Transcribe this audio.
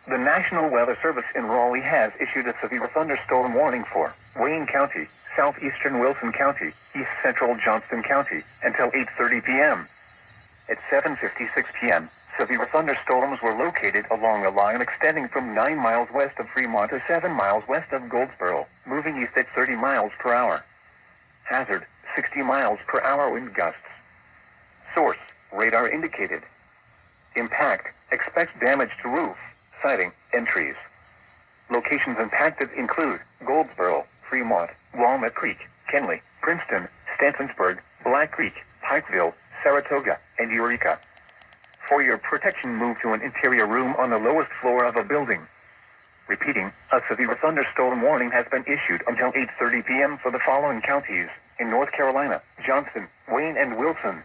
The National Weather Service in Raleigh has issued a severe thunderstorm warning for Wayne County, southeastern Wilson County, east central Johnston County, until 8:30 p.m. At 7:56 p.m., severe thunderstorms were located along a line extending from 9 miles west of Fremont to 7 miles west of Goldsboro, moving east at 30 miles per hour. Hazard, 60 miles per hour wind gusts. Source, radar indicated. Impact, expect damage to roof, siding, and trees. Locations impacted include Goldsboro, Fremont, Walnut Creek, Kenly, Princeton, Stantonsburg, Black Creek, Pikeville, Saratoga, and Eureka. For your protection, move to an interior room on the lowest floor of a building. Repeating, a severe thunderstorm warning has been issued until 8:30 p.m. for the following counties in North Carolina: Johnston, Wayne, and Wilson.